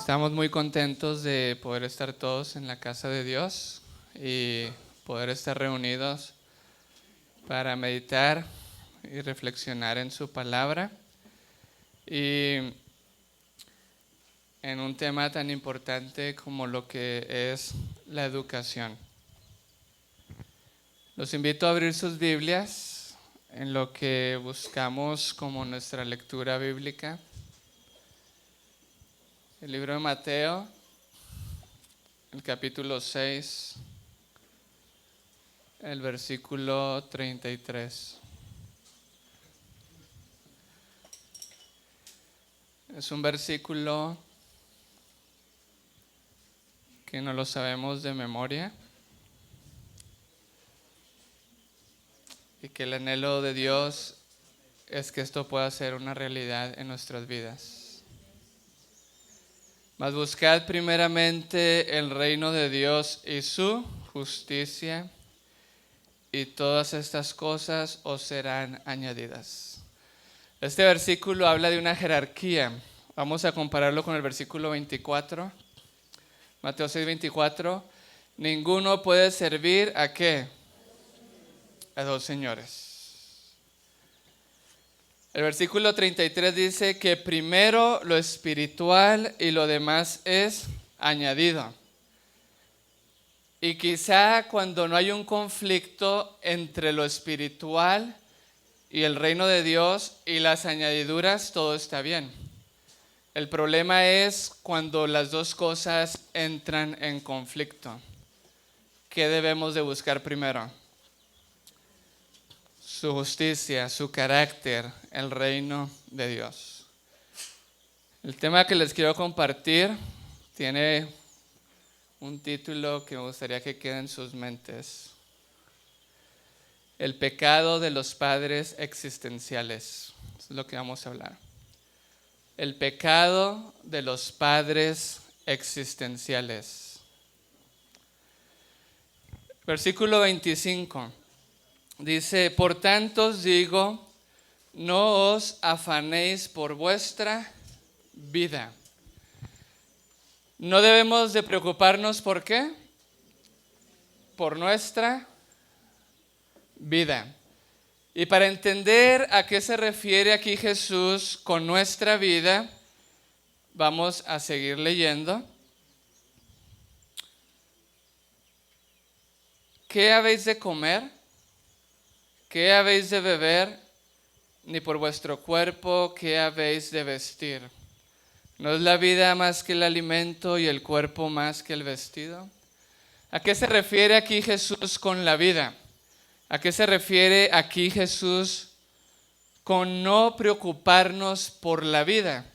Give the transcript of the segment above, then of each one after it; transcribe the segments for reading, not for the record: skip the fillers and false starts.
Estamos muy contentos de poder estar todos en la casa de Dios y poder estar reunidos para meditar y reflexionar en su palabra y en un tema tan importante como lo que es la educación. Los invito a abrir sus Biblias en lo que buscamos como nuestra lectura bíblica. El libro de Mateo, el capítulo 6, el versículo 33. Es un versículo que no lo sabemos de memoria y que el anhelo de Dios es que esto pueda ser una realidad en nuestras vidas. Mas buscad primeramente el reino de Dios y su justicia, y todas estas cosas os serán añadidas. Este versículo habla de una jerarquía. Vamos a compararlo con el versículo 24. Mateo 6:24. Ninguno puede servir ¿a qué? A dos señores. El versículo 33 dice que primero lo espiritual y lo demás es añadido. Y quizá cuando no hay un conflicto entre lo espiritual y el reino de Dios y las añadiduras, todo está bien. El problema es cuando las dos cosas entran en conflicto. ¿Qué debemos de buscar primero? Su justicia, su carácter, el reino de Dios. El tema que les quiero compartir tiene un título que me gustaría que quede en sus mentes. El pecado de los padres existenciales. Eso es lo que vamos a hablar. El pecado de los padres existenciales. Versículo 25. Dice, por tanto os digo, no os afanéis por vuestra vida. No debemos de preocuparnos, ¿por qué? Por nuestra vida. Y para entender a qué se refiere aquí Jesús con nuestra vida, vamos a seguir leyendo. ¿Qué habéis de comer? ¿Qué habéis de beber? Ni por vuestro cuerpo, ¿qué habéis de vestir? ¿No es la vida más que el alimento y el cuerpo más que el vestido? ¿A qué se refiere aquí Jesús con la vida? ¿A qué se refiere aquí Jesús con no preocuparnos por la vida?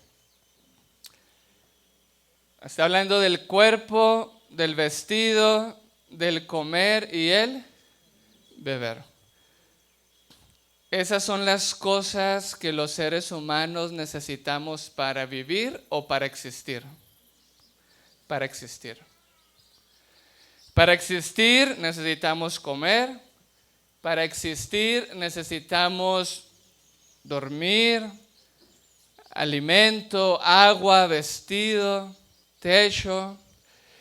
Está hablando del cuerpo, del vestido, del comer y el beber. Esas son las cosas que los seres humanos necesitamos para vivir o para existir. Para existir. Para existir necesitamos comer. Para existir necesitamos dormir, alimento, agua, vestido, techo.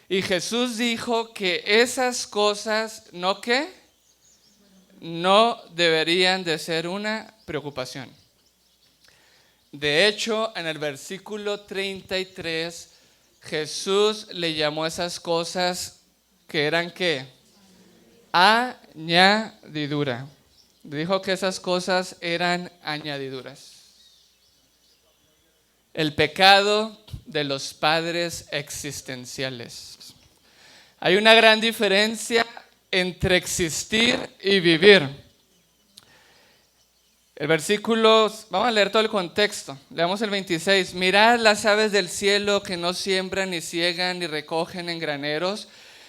Y Jesús dijo que esas cosas, ¿no qué? No deberían de ser una preocupación. De hecho, en el versículo 33, Jesús le llamó a esas cosas que eran ¿qué? Añadidura. Dijo que esas cosas eran añadiduras. El pecado de los padres existenciales. Hay una gran diferencia entre existir y vivir. El versículo, vamos a leer todo el contexto. Leamos el 26. Mirad las aves del cielo que no siembran, ni ciegan, ni recogen en graneros,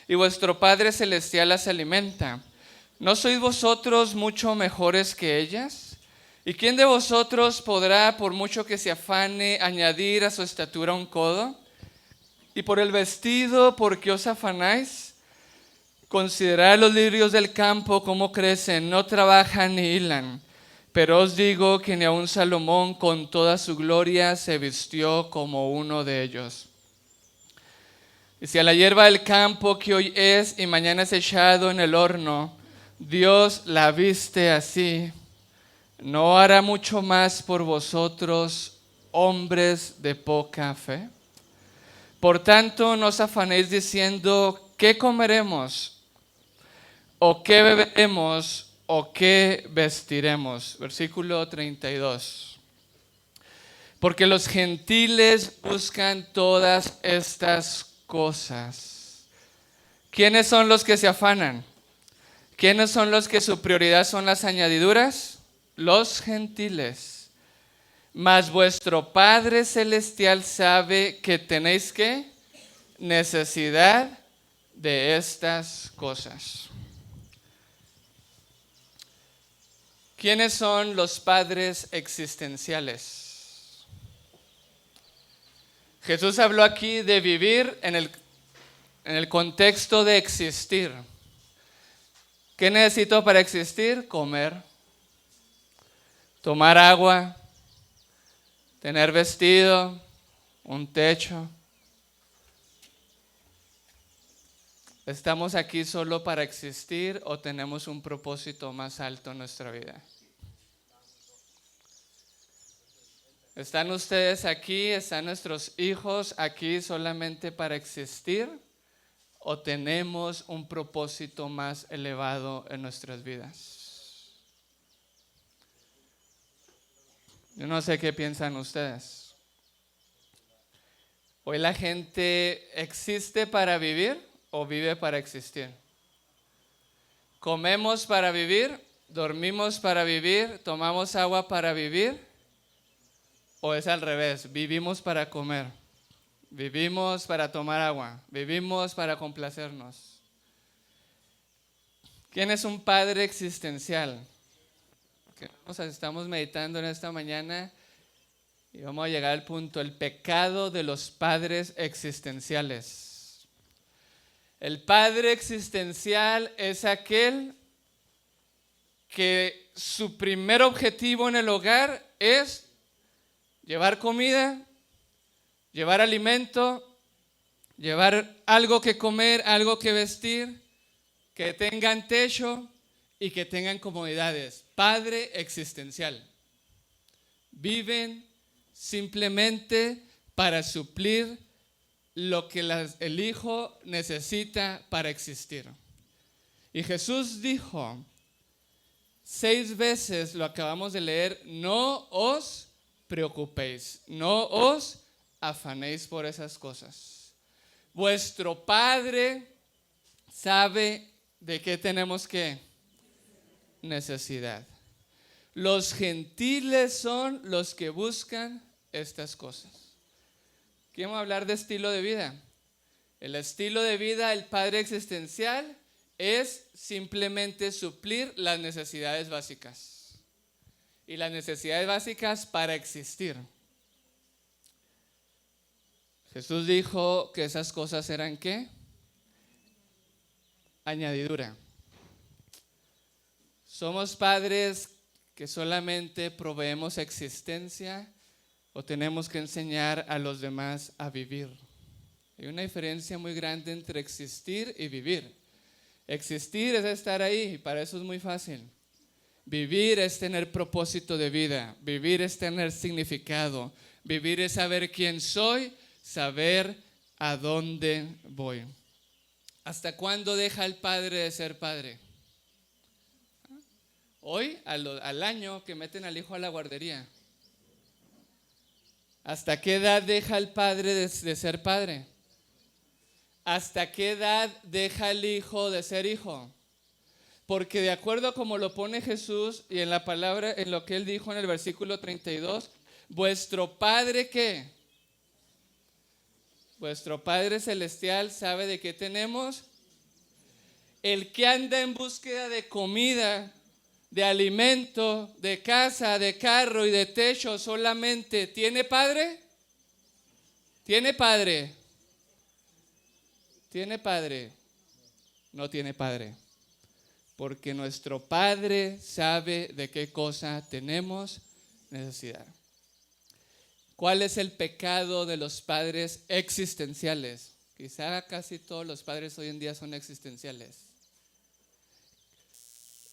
y vuestro Padre Celestial las alimenta. ¿No sois vosotros mucho mejores que ellas? ¿Y quién de vosotros podrá, por mucho que se afane, añadir a su estatura un codo? Y por el vestido, ¿por qué os afanáis? Considerad los lirios del campo, cómo crecen, no trabajan ni hilan. Pero os digo que ni aun Salomón con toda su gloria se vistió como uno de ellos. Y si a la hierba del campo que hoy es y mañana es echado en el horno, Dios la viste así, ¿no hará mucho más por vosotros, hombres de poca fe? Por tanto, no os afanéis diciendo, ¿qué comeremos? ¿O qué beberemos? ¿O qué vestiremos? Versículo 32. Porque los gentiles buscan todas estas cosas. ¿Quiénes son los que se afanan? ¿Quiénes son los que su prioridad son las añadiduras? Los gentiles. Mas vuestro Padre Celestial sabe que tenéis ¿qué? Necesidad de estas cosas. ¿Quiénes son los padres existenciales? Jesús habló aquí de vivir en el contexto de existir. ¿Qué necesito para existir? Comer, tomar agua, tener vestido, un techo. ¿Estamos aquí solo para existir o tenemos un propósito más alto en nuestra vida? ¿Están ustedes aquí? ¿Están nuestros hijos aquí solamente para existir? ¿O tenemos un propósito más elevado en nuestras vidas? Yo no sé qué piensan ustedes. ¿Hoy la gente existe para vivir o vive para existir? ¿Comemos para vivir? ¿Dormimos para vivir? ¿Tomamos agua para vivir? ¿O es al revés? ¿Vivimos para comer? Vivimos para tomar agua, vivimos para complacernos. ¿Quién es un padre existencial? Estamos meditando en esta mañana y vamos a llegar al punto, el pecado de los padres existenciales. El padre existencial es aquel que su primer objetivo en el hogar es llevar comida, llevar alimento, llevar algo que comer, algo que vestir, que tengan techo y que tengan comodidades. Padre existencial. Viven simplemente para suplir lo que el hijo necesita para existir. Y Jesús dijo 6 veces, lo acabamos de leer, no os preocupéis, no os afanéis por esas cosas. Vuestro Padre sabe de qué tenemos que necesidad. Los gentiles son los que buscan estas cosas. Quiero hablar de estilo de vida. El estilo de vida del Padre existencial es simplemente suplir las necesidades básicas. Y las necesidades básicas para existir. Jesús dijo que esas cosas eran ¿qué? Añadidura. ¿Somos padres que solamente proveemos existencia o tenemos que enseñar a los demás a vivir? Hay una diferencia muy grande entre existir y vivir. Existir es estar ahí y para eso es muy fácil. Vivir es tener propósito de vida. Vivir es tener significado. Vivir es saber quién soy, saber a dónde voy. ¿Hasta cuándo deja el padre de ser padre? Hoy, al año que meten al hijo a la guardería. ¿Hasta qué edad deja el padre de ser padre? ¿Hasta qué edad deja el hijo de ser hijo? Porque de acuerdo a como lo pone Jesús y en la palabra, en lo que él dijo en el versículo 32, vuestro Padre ¿qué? Vuestro Padre Celestial sabe de qué tenemos. El que anda en búsqueda de comida, de alimento, de casa, de carro y de techo solamente, ¿tiene padre? ¿Tiene padre? ¿Tiene padre? No tiene padre. Porque nuestro Padre sabe de qué cosa tenemos necesidad. ¿Cuál es el pecado de los padres existenciales? quizá casi todos los padres hoy en día son existenciales.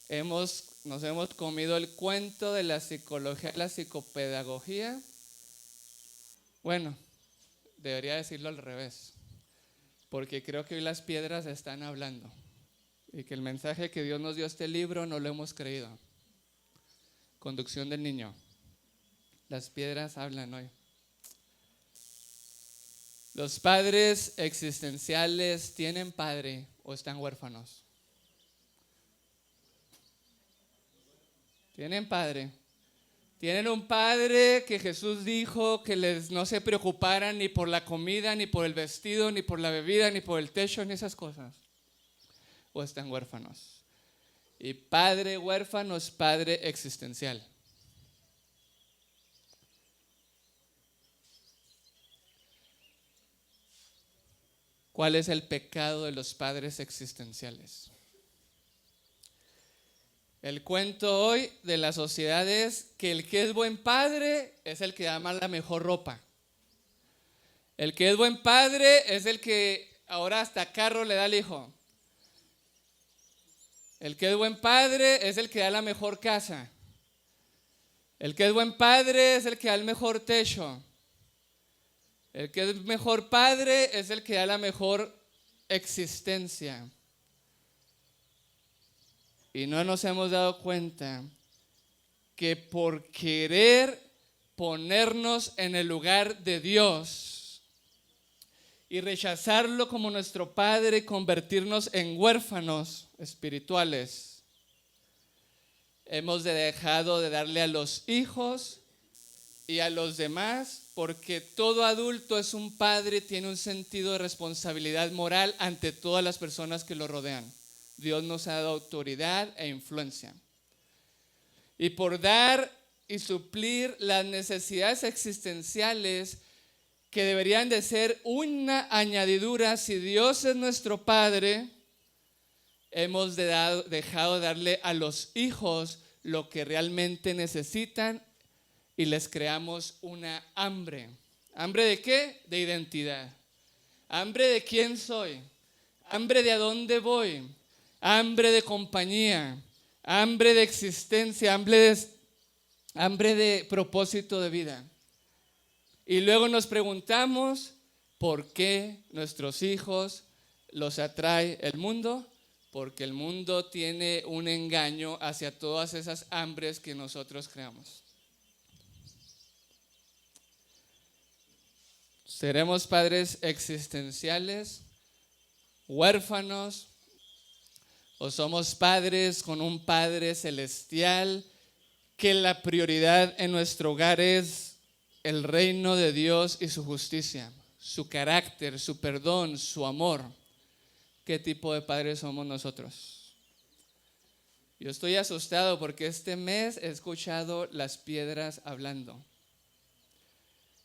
Nos hemos comido el cuento de la psicología, la psicopedagogía. Bueno, debería decirlo al revés, porque creo que hoy las piedras están hablando y que el mensaje que Dios nos dio a este libro no lo hemos creído. Conducción del niño. Las piedras hablan hoy. Los padres existenciales tienen padre o están huérfanos. Tienen padre. Tienen un padre que Jesús dijo que no se preocuparan ni por la comida, ni por el vestido, ni por la bebida, ni por el techo, ni esas cosas. O están huérfanos. Y padre huérfano es padre existencial. ¿Cuál es el pecado de los padres existenciales? El cuento hoy de la sociedad es que el que es buen padre es el que da la mejor ropa. El que es buen padre es el que ahora hasta carro le da al hijo. El que es buen padre es el que da la mejor casa. El que es buen padre es el que da el mejor techo. El que es mejor padre es el que da la mejor existencia. Y no nos hemos dado cuenta que por querer ponernos en el lugar de Dios y rechazarlo como nuestro Padre y convertirnos en huérfanos espirituales, hemos dejado de darle a los hijos y a los demás, porque todo adulto es un padre, tiene un sentido de responsabilidad moral ante todas las personas que lo rodean. Dios nos ha dado autoridad e influencia. Y por dar y suplir las necesidades existenciales que deberían de ser una añadidura, si Dios es nuestro Padre, hemos dejado de darle a los hijos lo que realmente necesitan y les creamos una hambre. ¿Hambre de qué? De identidad. Hambre de quién soy. Hambre de a dónde voy. Hambre de compañía. Hambre de existencia. Hambre de propósito de vida. Y luego nos preguntamos por qué nuestros hijos los atrae el mundo. Porque el mundo tiene un engaño hacia todas esas hambres que nosotros creamos. ¿Seremos padres existenciales, huérfanos, o somos padres con un Padre celestial que la prioridad en nuestro hogar es el reino de Dios y su justicia, su carácter, su perdón, su amor? ¿Qué tipo de padres somos nosotros? Yo estoy asustado porque este mes he escuchado las piedras hablando.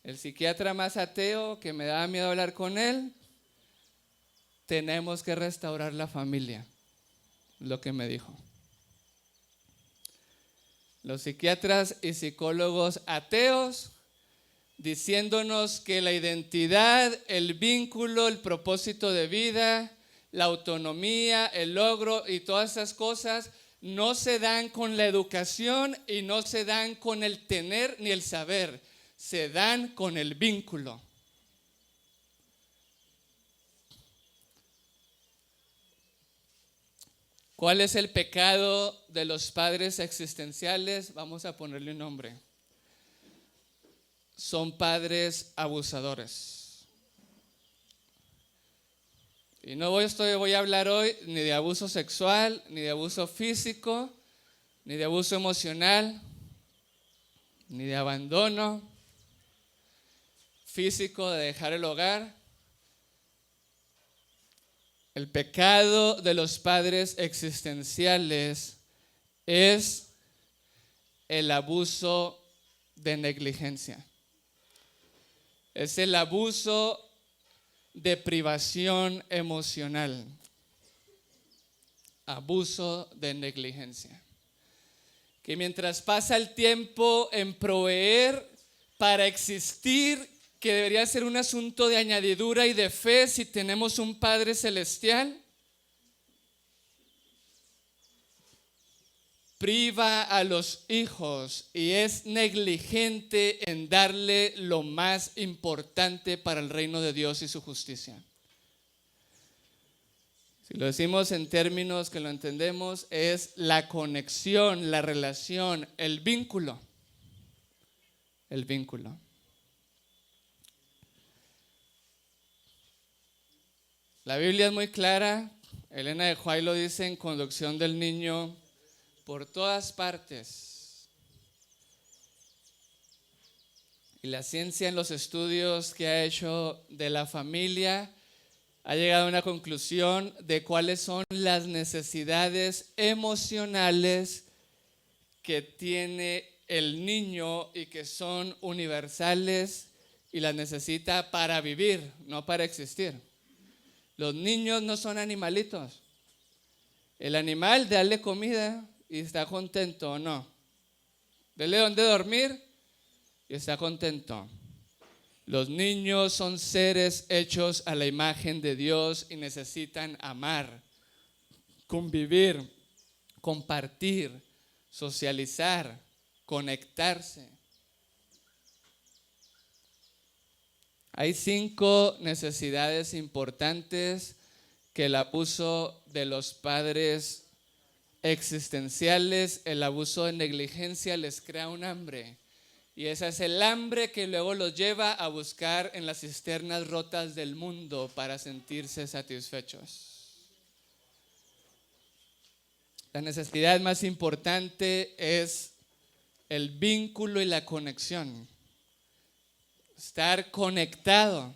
El psiquiatra más ateo que me daba miedo hablar con él, tenemos que restaurar la familia, lo que me dijo. Los psiquiatras y psicólogos ateos diciéndonos que la identidad, el vínculo, el propósito de vida, la autonomía, el logro y todas esas cosas no se dan con la educación y no se dan con el tener ni el saber. Se dan con el vínculo. ¿Cuál es el pecado de los padres existenciales? Vamos a ponerle un nombre. Son padres abusadores. Y no voy a hablar hoy ni de abuso sexual, ni de abuso físico, ni de abuso emocional, ni de abandono físico, de dejar el hogar. El pecado de los padres existenciales es el abuso de negligencia. Es el abuso de privación emocional. Abuso de negligencia. Que mientras pasa el tiempo en proveer para existir que debería ser un asunto de añadidura y de fe si tenemos un Padre celestial, priva a los hijos y es negligente en darle lo más importante para el reino de Dios y su justicia. Si lo decimos en términos que lo entendemos, es la conexión, la relación, el vínculo. El vínculo. La Biblia es muy clara. Elena de White lo dice en Conducción del Niño por todas partes. Y la ciencia en los estudios que ha hecho de la familia ha llegado a una conclusión de cuáles son las necesidades emocionales que tiene el niño y que son universales y las necesita para vivir, no para existir. Los niños no son animalitos. El animal, dale comida y está contento o no. Dele donde dormir y está contento. Los niños son seres hechos a la imagen de Dios y necesitan amar, convivir, compartir, socializar, conectarse. Hay 5 necesidades importantes que el abuso de los padres existenciales, el abuso de negligencia les crea un hambre. Y ese es el hambre que luego los lleva a buscar en las cisternas rotas del mundo para sentirse satisfechos. La necesidad más importante es el vínculo y la conexión. Estar conectado.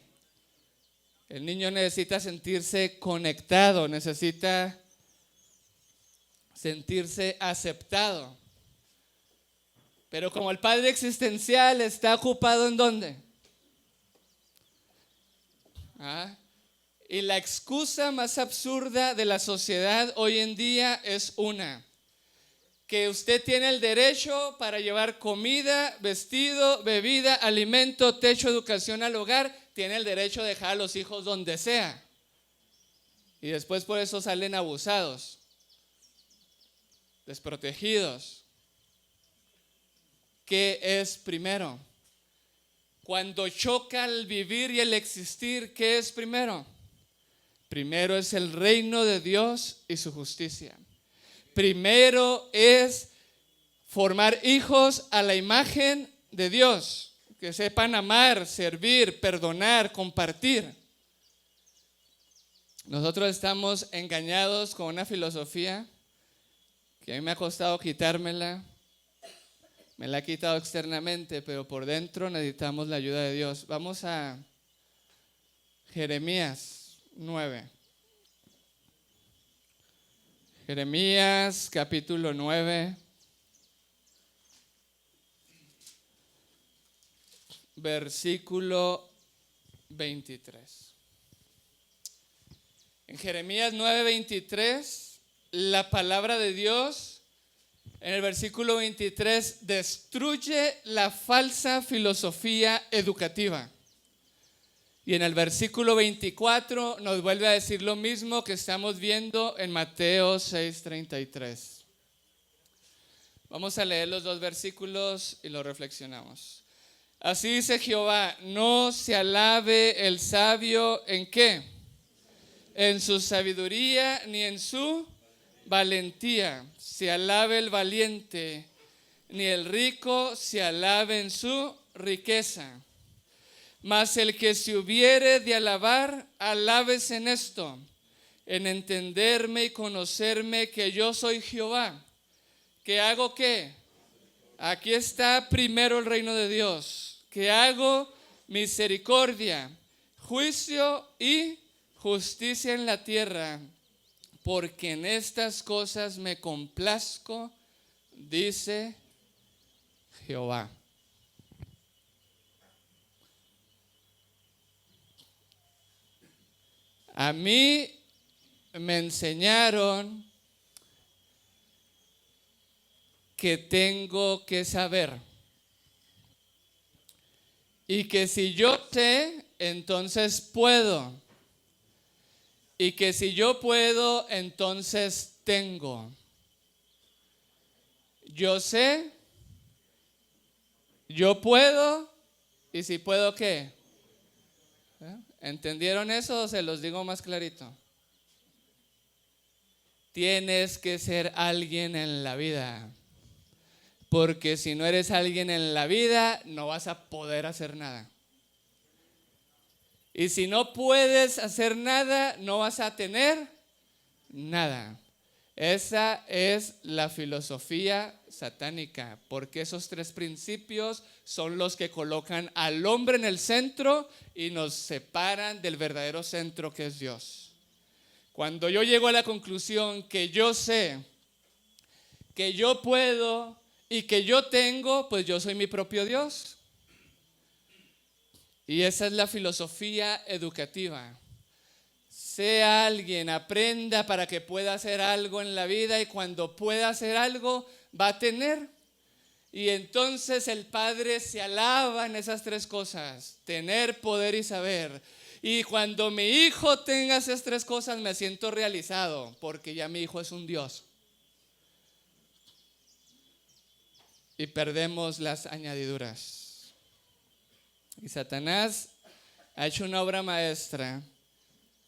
El niño necesita sentirse conectado, necesita sentirse aceptado. Pero como el padre existencial está ocupado ¿en dónde? Y la excusa más absurda de la sociedad hoy en día es que usted tiene el derecho para llevar comida, vestido, bebida, alimento, techo, educación al hogar, tiene el derecho de dejar a los hijos donde sea. Y después por eso salen abusados, desprotegidos. ¿Qué es primero? Cuando choca el vivir y el existir, ¿qué es primero? Primero es el reino de Dios y su justicia. Primero es formar hijos a la imagen de Dios, que sepan amar, servir, perdonar, compartir. Nosotros estamos engañados con una filosofía que a mí me ha costado quitármela. Me la ha quitado externamente, pero por dentro necesitamos la ayuda de Dios. Vamos a Jeremías 9. Jeremías capítulo 9. Versículo 23. En Jeremías 9:23, la palabra de Dios en el versículo 23 destruye la falsa filosofía educativa. Y en el versículo 24 nos vuelve a decir lo mismo que estamos viendo en Mateo 6:33. Vamos a leer los 2 versículos y lo reflexionamos. Así dice Jehová: no se alabe el sabio ¿en qué? En su sabiduría ni en su valentía se alabe el valiente, ni el rico se alabe en su riqueza. Mas el que se hubiere de alabar, alábese en esto, en entenderme y conocerme que yo soy Jehová. ¿Que hago qué? Aquí está primero el reino de Dios. Que hago misericordia, juicio y justicia en la tierra, porque en estas cosas me complazco, dice Jehová. A mí me enseñaron que tengo que saber. Y que si yo sé, entonces puedo. Y que si yo puedo, entonces tengo. Yo sé, yo puedo, y si puedo, ¿qué? ¿Entendieron eso o se los digo más clarito? Tienes que ser alguien en la vida. Porque si no eres alguien en la vida, no vas a poder hacer nada. Y si no puedes hacer nada, no vas a tener nada. Esa es la filosofía satánica, porque esos tres principios son los que colocan al hombre en el centro y nos separan del verdadero centro que es Dios. Cuando yo llego a la conclusión que yo sé, que yo puedo y que yo tengo, pues yo soy mi propio Dios. Y esa es la filosofía educativa. Sea alguien, aprenda para que pueda hacer algo en la vida, y cuando pueda hacer algo va a tener. Y entonces el Padre se alaba en esas tres cosas: tener, poder y saber. Y cuando mi hijo tenga esas tres cosas me siento realizado, porque ya mi hijo es un Dios. Y perdemos las añadiduras. Y Satanás ha hecho una obra maestra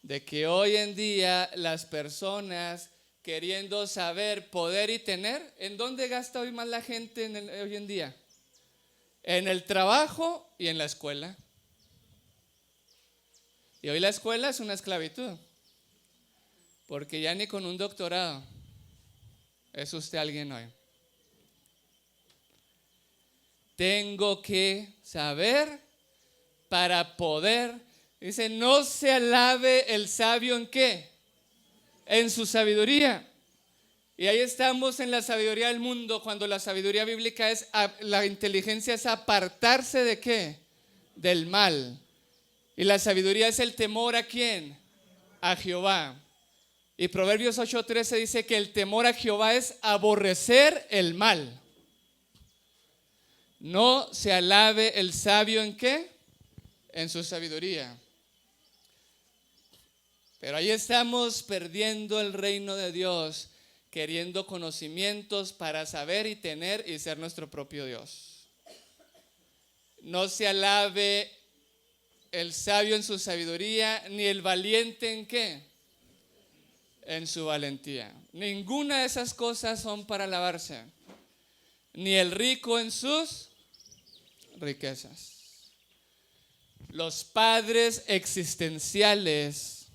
de que hoy en día las personas, queriendo saber, poder y tener, ¿en dónde gasta hoy más la gente hoy en día? En el trabajo y en la escuela. Y hoy la escuela es una esclavitud, porque ya ni con un doctorado es usted alguien hoy. Tengo que saber para poder. Dice, no se alabe el sabio ¿en qué? En su sabiduría. Y ahí estamos en la sabiduría del mundo, cuando la sabiduría bíblica es, la inteligencia es apartarse ¿de qué? Del mal. Y la sabiduría es el temor ¿a quién? A Jehová. Y Proverbios 8:13 dice que el temor a Jehová es aborrecer el mal. No se alabe el sabio ¿en qué? En su sabiduría. Pero ahí estamos perdiendo el reino de Dios, queriendo conocimientos para saber y tener y ser nuestro propio Dios. No se alabe el sabio en su sabiduría, ni el valiente ¿en qué? En su valentía. Ninguna de esas cosas son para alabarse. Ni el rico en sus riquezas. Los padres existenciales,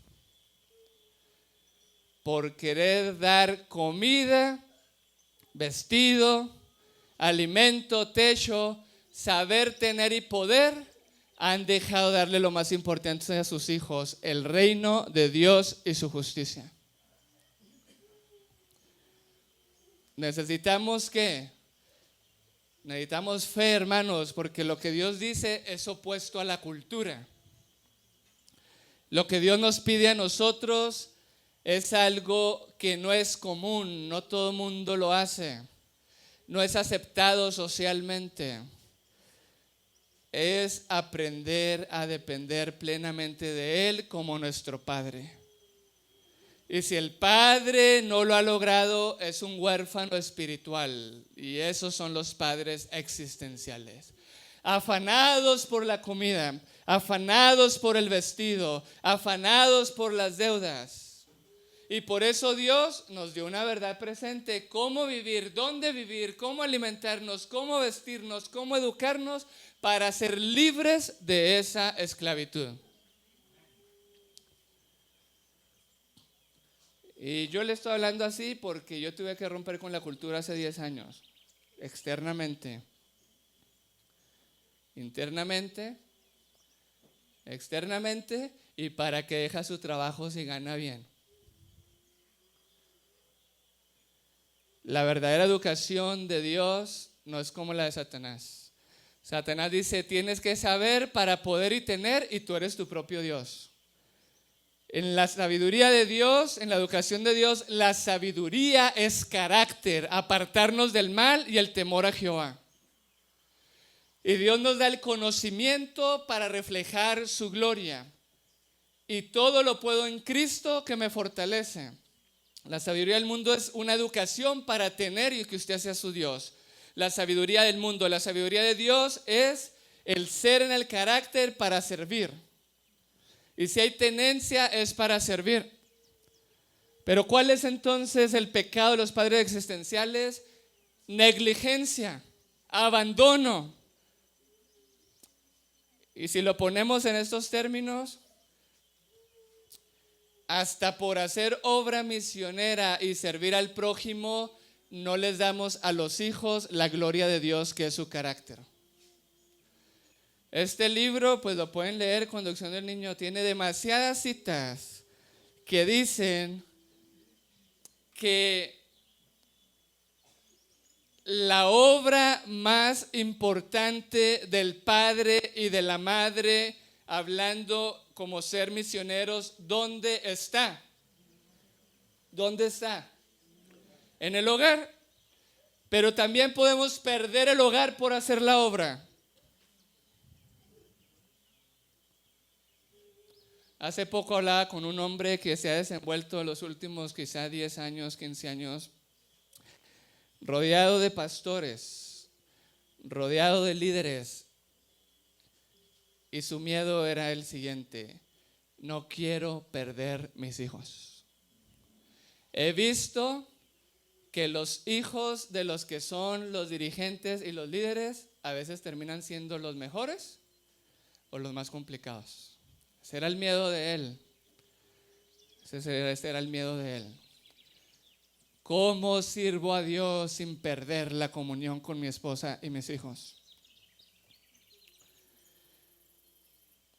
por querer dar comida, vestido, alimento, techo, saber, tener y poder, han dejado de darle lo más importante a sus hijos: el reino de Dios y su justicia. Necesitamos ¿qué? Necesitamos fe, hermanos, porque lo que Dios dice es opuesto a la cultura. Lo que Dios nos pide a nosotros es algo que no es común, no todo el mundo lo hace, no es aceptado socialmente. Es aprender a depender plenamente de Él como nuestro Padre. Y si el padre no lo ha logrado, es un huérfano espiritual. Y esos son los padres existenciales. Afanados por la comida, afanados por el vestido, afanados por las deudas. Y por eso Dios nos dio una verdad presente: cómo vivir, dónde vivir, cómo alimentarnos, cómo vestirnos, cómo educarnos, para ser libres de esa esclavitud. Y yo le estoy hablando así porque yo tuve que romper con la cultura hace 10 años, externamente, internamente, externamente, y para que deja su trabajo si gana bien. La verdadera educación de Dios no es como la de Satanás. Satanás dice, tienes que saber para poder y tener, y tú eres tu propio Dios. En la sabiduría de Dios, en la educación de Dios, la sabiduría es carácter, apartarnos del mal y el temor a Jehová. Y Dios nos da el conocimiento para reflejar su gloria. Y todo lo puedo en Cristo que me fortalece. La sabiduría del mundo es una educación para tener y que usted sea su Dios. La sabiduría del mundo, la sabiduría de Dios es el ser en el carácter para servir. Y si hay tenencia es para servir. Pero ¿cuál es entonces el pecado de los padres existenciales? Negligencia, abandono. Y si lo ponemos en estos términos, hasta por hacer obra misionera y servir al prójimo, no les damos a los hijos la gloria de Dios que es su carácter. Este libro, pues lo pueden leer, Conducción del Niño, tiene demasiadas citas que dicen que la obra más importante del padre y de la madre, hablando como ser misioneros, ¿dónde está? ¿Dónde está? En el hogar. Pero también podemos perder el hogar por hacer la obra. Hace poco hablaba con un hombre que se ha desenvuelto en los últimos quizá 10 años, 15 años, rodeado de pastores, rodeado de líderes. Y su miedo era el siguiente: no quiero perder mis hijos. He visto que los hijos de los que son los dirigentes y los líderes a veces terminan siendo los mejores o los más complicados. Ese era el miedo de él. Ese era el miedo de él. ¿Cómo sirvo a Dios sin perder la comunión con mi esposa y mis hijos?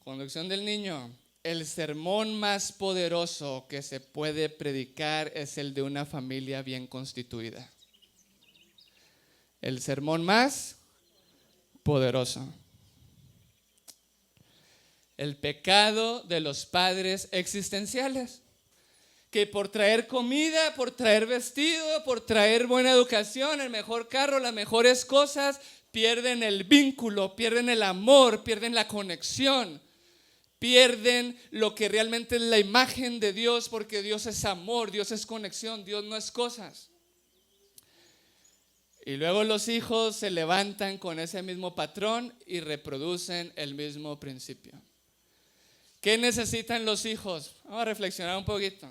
Conducción del Niño. El sermón más poderoso que se puede predicar es el de una familia bien constituida. El sermón más poderoso. El pecado de los padres existenciales, que por traer comida, por traer vestido, por traer buena educación, el mejor carro, las mejores cosas, pierden el vínculo, pierden el amor, pierden la conexión, pierden lo que realmente es la imagen de Dios, porque Dios es amor, Dios es conexión, Dios no es cosas. Y luego los hijos se levantan con ese mismo patrón y reproducen el mismo principio. ¿Qué necesitan los hijos? Vamos a reflexionar un poquito.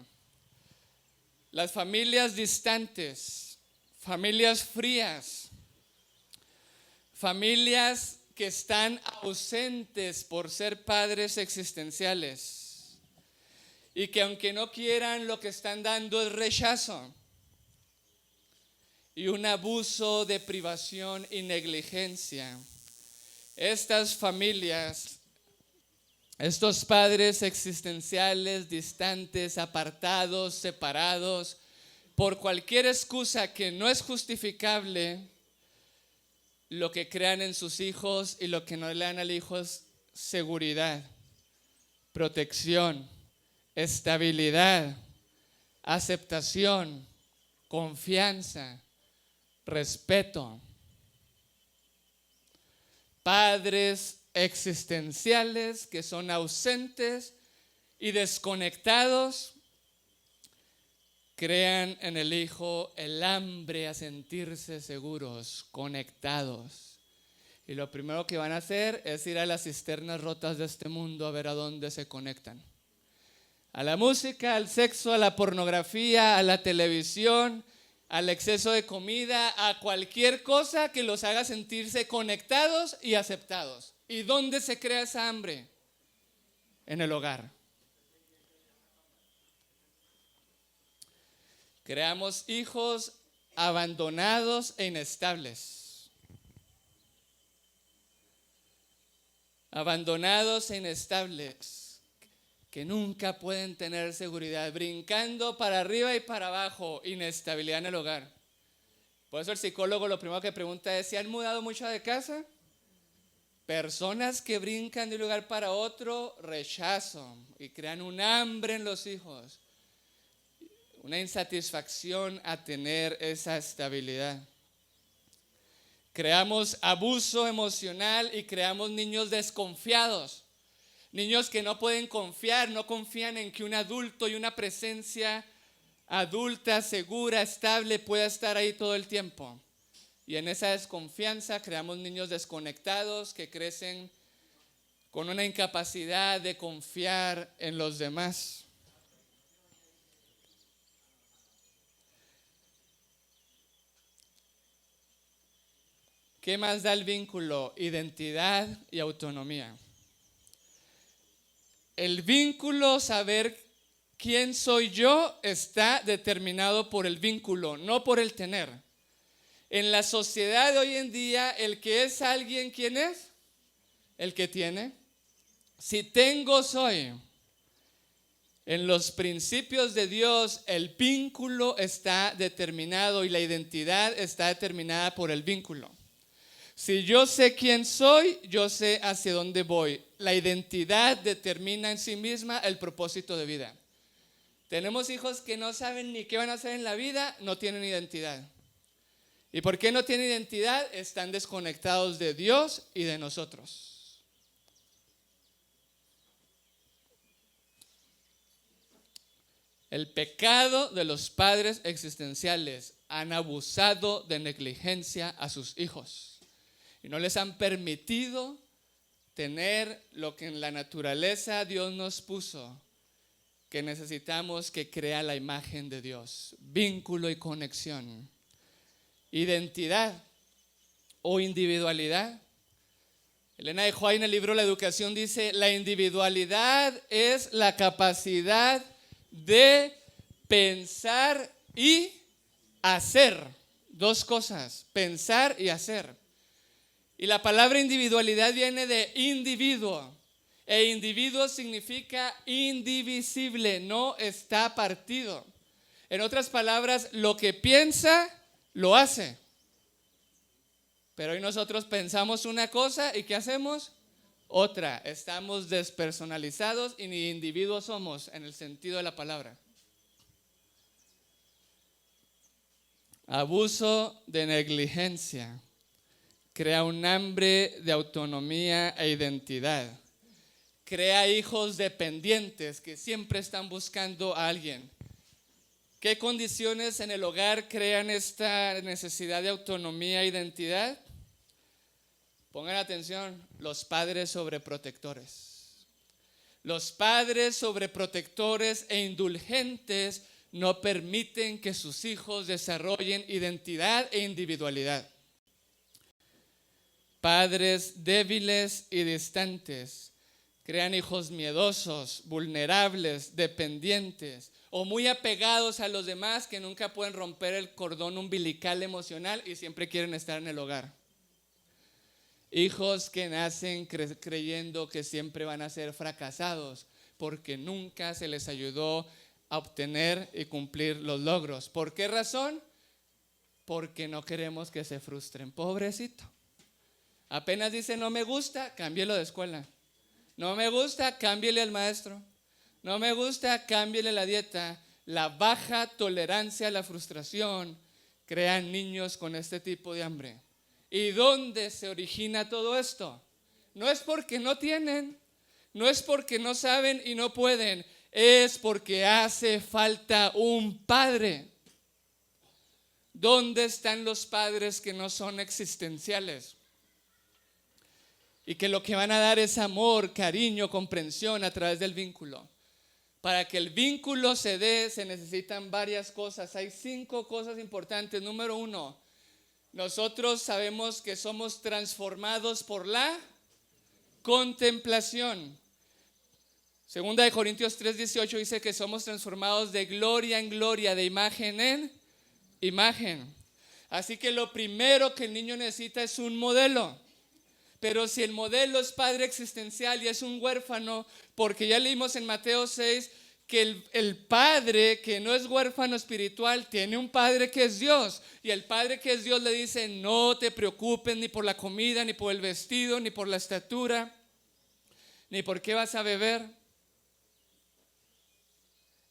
Las familias distantes, familias frías, familias que están ausentes por ser padres existenciales y que aunque no quieran, lo que están dando es rechazo y un abuso de privación y negligencia. Estas familias, estos padres existenciales, distantes, apartados, separados, por cualquier excusa que no es justificable, lo que crean en sus hijos y lo que no le dan al hijo es seguridad, protección, estabilidad, aceptación, confianza, respeto. Padres existenciales que son ausentes y desconectados crean en el hijo el hambre a sentirse seguros, conectados. Y lo primero que van a hacer es ir a las cisternas rotas de este mundo a ver a dónde se conectan. A la música, al sexo, a la pornografía, a la televisión, al exceso de comida, a cualquier cosa que los haga sentirse conectados y aceptados. ¿Y dónde se crea esa hambre? En el hogar. Creamos hijos abandonados e inestables. Abandonados e inestables, que nunca pueden tener seguridad, brincando para arriba y para abajo, inestabilidad en el hogar. Por eso el psicólogo lo primero que pregunta es: ¿se han mudado mucho de casa? Personas que brincan de un lugar para otro, rechazo, y crean un hambre en los hijos, una insatisfacción a tener esa estabilidad. Creamos abuso emocional y creamos niños desconfiados. Niños que no pueden confiar, no confían en que un adulto y una presencia adulta, segura, estable pueda estar ahí todo el tiempo. Y en esa desconfianza creamos niños desconectados que crecen con una incapacidad de confiar en los demás. ¿Qué más da el vínculo? Identidad y autonomía. El vínculo, saber quién soy yo, está determinado por el vínculo, no por el tener. En la sociedad de hoy en día, el que es alguien, ¿quién es? El que tiene. Si tengo, soy. En los principios de Dios, el vínculo está determinado y la identidad está determinada por el vínculo. Si yo sé quién soy, yo sé hacia dónde voy. La identidad determina en sí misma el propósito de vida. Tenemos hijos que no saben ni qué van a hacer en la vida, no tienen identidad. ¿Y por qué no tienen identidad? Están desconectados de Dios y de nosotros. El pecado de los padres existenciales: han abusado de negligencia a sus hijos. Y no les han permitido tener lo que en la naturaleza Dios nos puso, que necesitamos, que crea la imagen de Dios. Vínculo y conexión. Identidad o individualidad. Elena de White en el libro La Educación dice: la individualidad es la capacidad de pensar y hacer. Dos cosas: pensar y hacer. Y la palabra individualidad viene de individuo. E individuo significa indivisible, no está partido. En otras palabras, lo que piensa, lo hace. Pero hoy nosotros pensamos una cosa y ¿qué hacemos? Otra. Estamos despersonalizados y ni individuos somos en el sentido de la palabra. Abuso de negligencia crea un hambre de autonomía e identidad. Crea hijos dependientes que siempre están buscando a alguien. ¿Qué condiciones en el hogar crean esta necesidad de autonomía e identidad? Pongan atención: los padres sobreprotectores. Los padres sobreprotectores e indulgentes no permiten que sus hijos desarrollen identidad e individualidad. Padres débiles y distantes crean hijos miedosos, vulnerables, dependientes o muy apegados a los demás, que nunca pueden romper el cordón umbilical emocional y siempre quieren estar en el hogar. Hijos que nacen creyendo que siempre van a ser fracasados porque nunca se les ayudó a obtener y cumplir los logros. ¿Por qué razón? Porque no queremos que se frustren. Pobrecito. Apenas dice no me gusta, cámbielo de escuela. No me gusta, cámbiele al maestro. No me gusta, cámbiele la dieta. La baja tolerancia a la frustración crea niños con este tipo de hambre. ¿Y dónde se origina todo esto? No es porque no tienen, no es porque no saben y no pueden, es porque hace falta un padre. ¿Dónde están los padres que no son existenciales? Y que lo que van a dar es amor, cariño, comprensión a través del vínculo. Para que el vínculo se dé, se necesitan varias cosas. Hay 5 cosas importantes. Número 1, nosotros sabemos que somos transformados por la contemplación. Segunda de Corintios 3:18 dice que somos transformados de gloria en gloria, de imagen en imagen. Así que lo primero que el niño necesita es un modelo. Pero si el modelo es padre existencial y es un huérfano, porque ya leímos en Mateo 6 que el padre que no es huérfano espiritual tiene un padre que es Dios. Y el padre que es Dios le dice: no te preocupes ni por la comida, ni por el vestido, ni por la estatura, ni por qué vas a beber.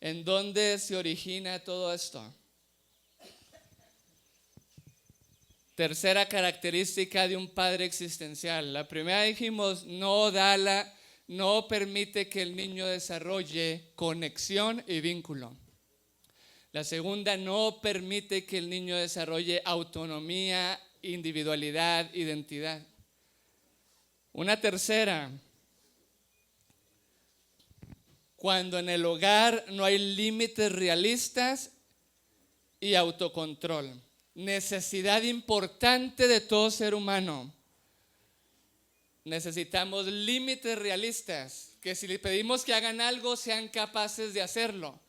¿En dónde se origina todo esto? Tercera característica de un padre existencial. La primera dijimos, no permite que el niño desarrolle conexión y vínculo. La segunda, no permite que el niño desarrolle autonomía, individualidad, identidad. Una tercera, cuando en el hogar no hay límites realistas y autocontrol. Necesidad importante de todo ser humano. Necesitamos límites realistas, que si le pedimos que hagan algo, sean capaces de hacerlo.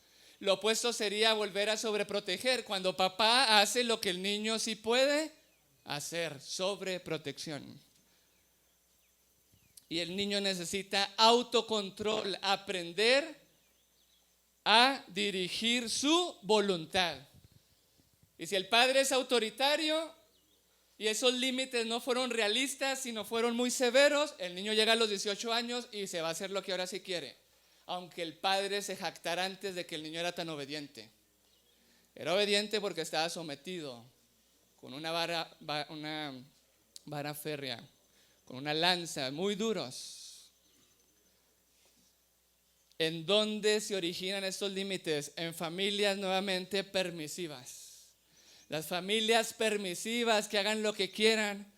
Lo opuesto sería volver a sobreproteger. Cuando papá hace lo que el niño sí puede hacer, sobreprotección. Y el niño necesita autocontrol, aprender a dirigir su voluntad. Y si el padre es autoritario y esos límites no fueron realistas, sino fueron muy severos, el niño llega a los 18 años y se va a hacer lo que ahora sí quiere. Aunque el padre se jactara antes de que el niño era tan obediente. Era obediente porque estaba sometido con una vara férrea, con una lanza, muy duros. ¿En dónde se originan estos límites? En familias nuevamente permisivas. Las familias permisivas que hagan lo que quieran.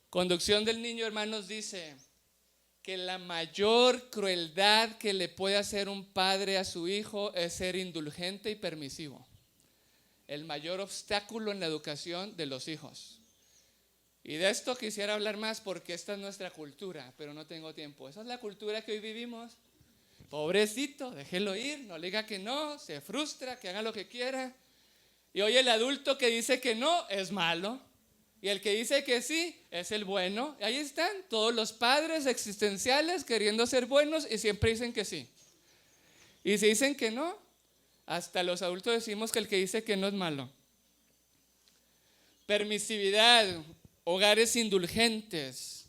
Conducción del Niño, hermanos, dice que la mayor crueldad que le puede hacer un padre a su hijo es ser indulgente y permisivo. El mayor obstáculo en la educación de los hijos. Y de esto quisiera hablar más porque esta es nuestra cultura, pero no tengo tiempo. Esa es la cultura que hoy vivimos. Pobrecito, déjelo ir, no le diga que no, se frustra, que haga lo que quiera. Y hoy el adulto que dice que no es malo. Y el que dice que sí es el bueno. Y ahí están todos los padres existenciales queriendo ser buenos y siempre dicen que sí. Y si dicen que no, hasta los adultos decimos que el que dice que no es malo. Permisividad, hogares indulgentes,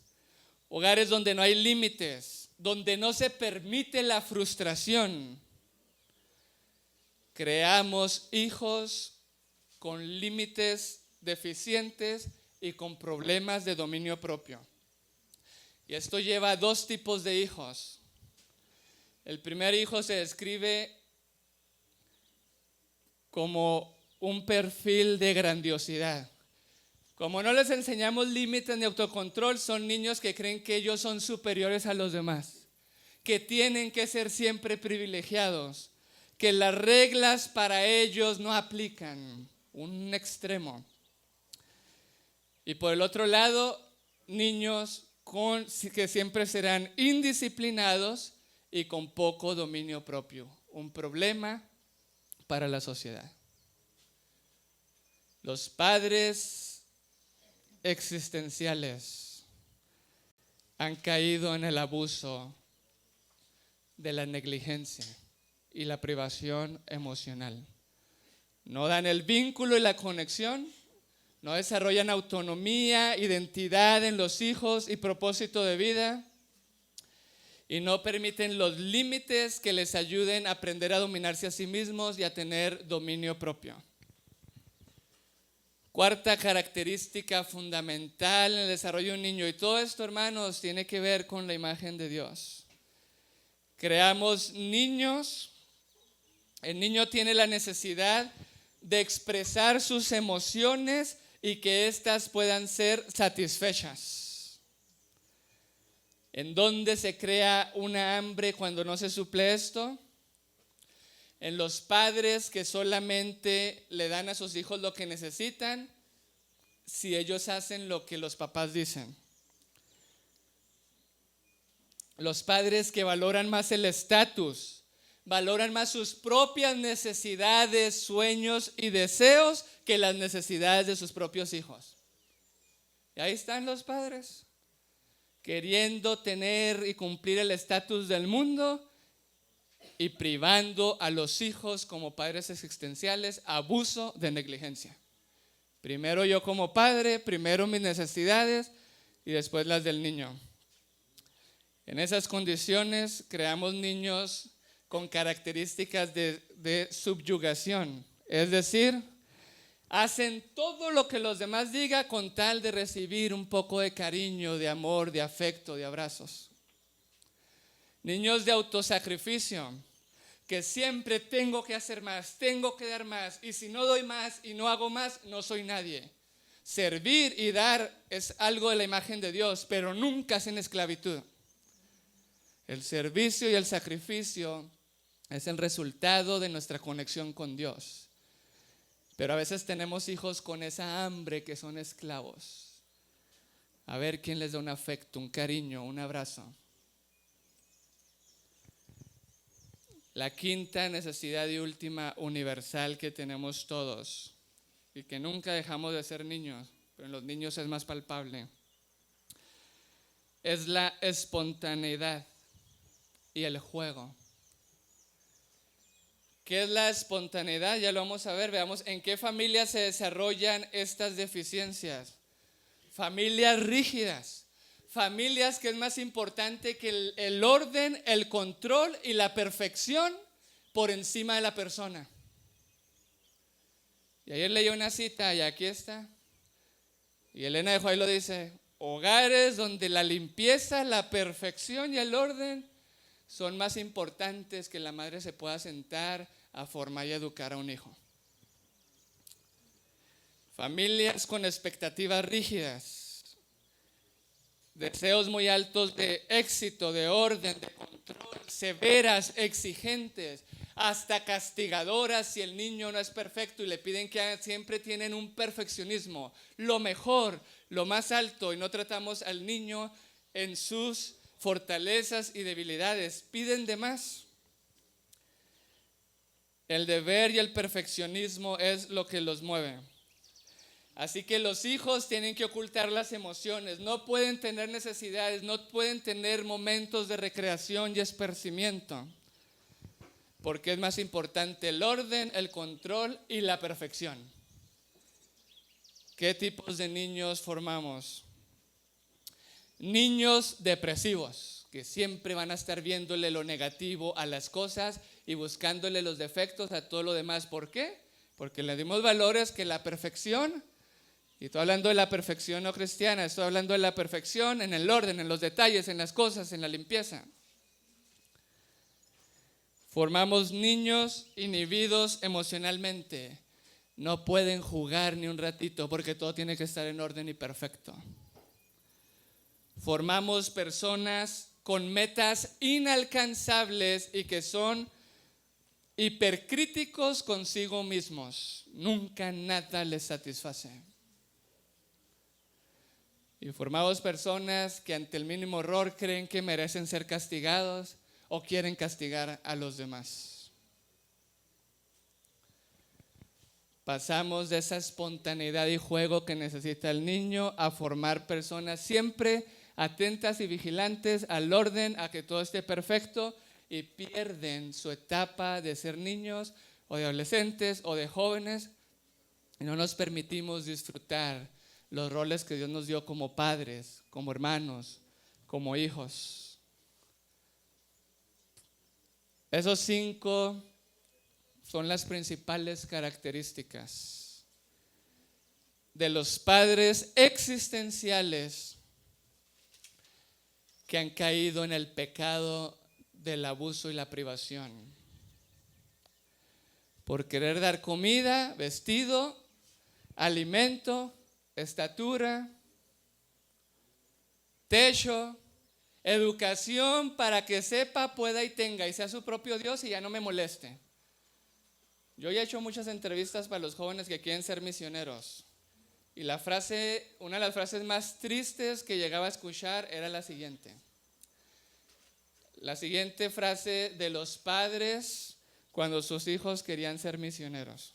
hogares donde no hay límites, donde no se permite la frustración. Creamos hijos con límites deficientes y con problemas de dominio propio. Y esto lleva a dos tipos de hijos. El primer hijo se describe como un perfil de grandiosidad. Como no les enseñamos límites ni autocontrol, son niños que creen que ellos son superiores a los demás, que tienen que ser siempre privilegiados, que las reglas para ellos no aplican. Un extremo. Y por el otro lado, niños que siempre serán indisciplinados y con poco dominio propio. Un problema para la sociedad. Los padres existenciales han caído en el abuso de la negligencia y la privación emocional. No dan el vínculo y la conexión. No desarrollan autonomía, identidad en los hijos y propósito de vida. Y no permiten los límites que les ayuden a aprender a dominarse a sí mismos y a tener dominio propio. Cuarta característica fundamental en el desarrollo de un niño. Y todo esto, hermanos, tiene que ver con la imagen de Dios. Creamos niños. El niño tiene la necesidad de expresar sus emociones y que éstas puedan ser satisfechas. ¿En dónde se crea una hambre cuando no se suple esto? En los padres que solamente le dan a sus hijos lo que necesitan si ellos hacen lo que los papás dicen. Los padres que valoran más el estatus, valoran más sus propias necesidades, sueños y deseos que las necesidades de sus propios hijos. Y ahí están los padres, queriendo tener y cumplir el estatus del mundo y privando a los hijos como padres existenciales, abuso de negligencia. Primero yo como padre, primero mis necesidades y después las del niño. En esas condiciones creamos niños con características de subyugación, es decir, Hacen todo lo que los demás digan con tal de recibir un poco de cariño, de amor, de afecto, de abrazos. Niños de autosacrificio, que siempre tengo que hacer más, tengo que dar más, y si no doy más y no hago más, no soy nadie. Servir y dar es algo de la imagen de Dios, pero nunca es en esclavitud. El servicio y el sacrificio es el resultado de nuestra conexión con Dios. Pero a veces tenemos hijos con esa hambre que son esclavos. A ver quién les da un afecto, un cariño, un abrazo. La quinta necesidad y última universal que tenemos todos y que nunca dejamos de ser niños, pero en los niños es más palpable, es la espontaneidad y el juego. ¿Qué es la espontaneidad? Ya lo vamos a ver. Veamos en qué familias se desarrollan estas deficiencias. Familias rígidas. Familias que es más importante que el orden, el control y la perfección por encima de la persona. Y ayer leí una cita y aquí está. Y Elena de White lo dice: hogares donde la limpieza, la perfección y el orden son más importantes que la madre se pueda sentar a formar y educar a un hijo. Familias con expectativas rígidas, deseos muy altos de éxito, de orden, de control, severas, exigentes, hasta castigadoras si el niño no es perfecto y le piden que haga, siempre tienen un perfeccionismo, lo mejor, lo más alto, y no tratamos al niño en sus fortalezas y debilidades, piden de más. El deber y el perfeccionismo es lo que los mueve. Así que los hijos tienen que ocultar las emociones, no pueden tener necesidades, no pueden tener momentos de recreación y esparcimiento, porque es más importante el orden, el control y la perfección. ¿Qué tipos de niños formamos? Niños depresivos, que siempre van a estar viéndole lo negativo a las cosas y buscándole los defectos a todo lo demás. ¿Por qué? Porque le dimos valores que la perfección, y estoy hablando de la perfección no cristiana, estoy hablando de la perfección en el orden, en los detalles, en las cosas, en la limpieza. Formamos niños inhibidos emocionalmente. No pueden jugar ni un ratito porque todo tiene que estar en orden y perfecto. Formamos personas con metas inalcanzables y que son hipercríticos consigo mismos. Nunca nada les satisface. Y formamos personas que ante el mínimo error creen que merecen ser castigados o quieren castigar a los demás. Pasamos de esa espontaneidad y juego que necesita el niño a formar personas siempre atentas y vigilantes al orden, a que todo esté perfecto, y pierden su etapa de ser niños o de adolescentes o de jóvenes y no nos permitimos disfrutar los roles que Dios nos dio como padres, como hermanos, como hijos. Esos 5 son las principales características de los padres existenciales que han caído en el pecado del abuso y la privación. Por querer dar comida, vestido, alimento, estatura, techo, educación para que sepa, pueda y tenga y sea su propio Dios y ya no me moleste. Yo ya he hecho muchas entrevistas para los jóvenes que quieren ser misioneros. Y una de las frases más tristes que llegaba a escuchar era la siguiente. La siguiente frase de los padres cuando sus hijos querían ser misioneros.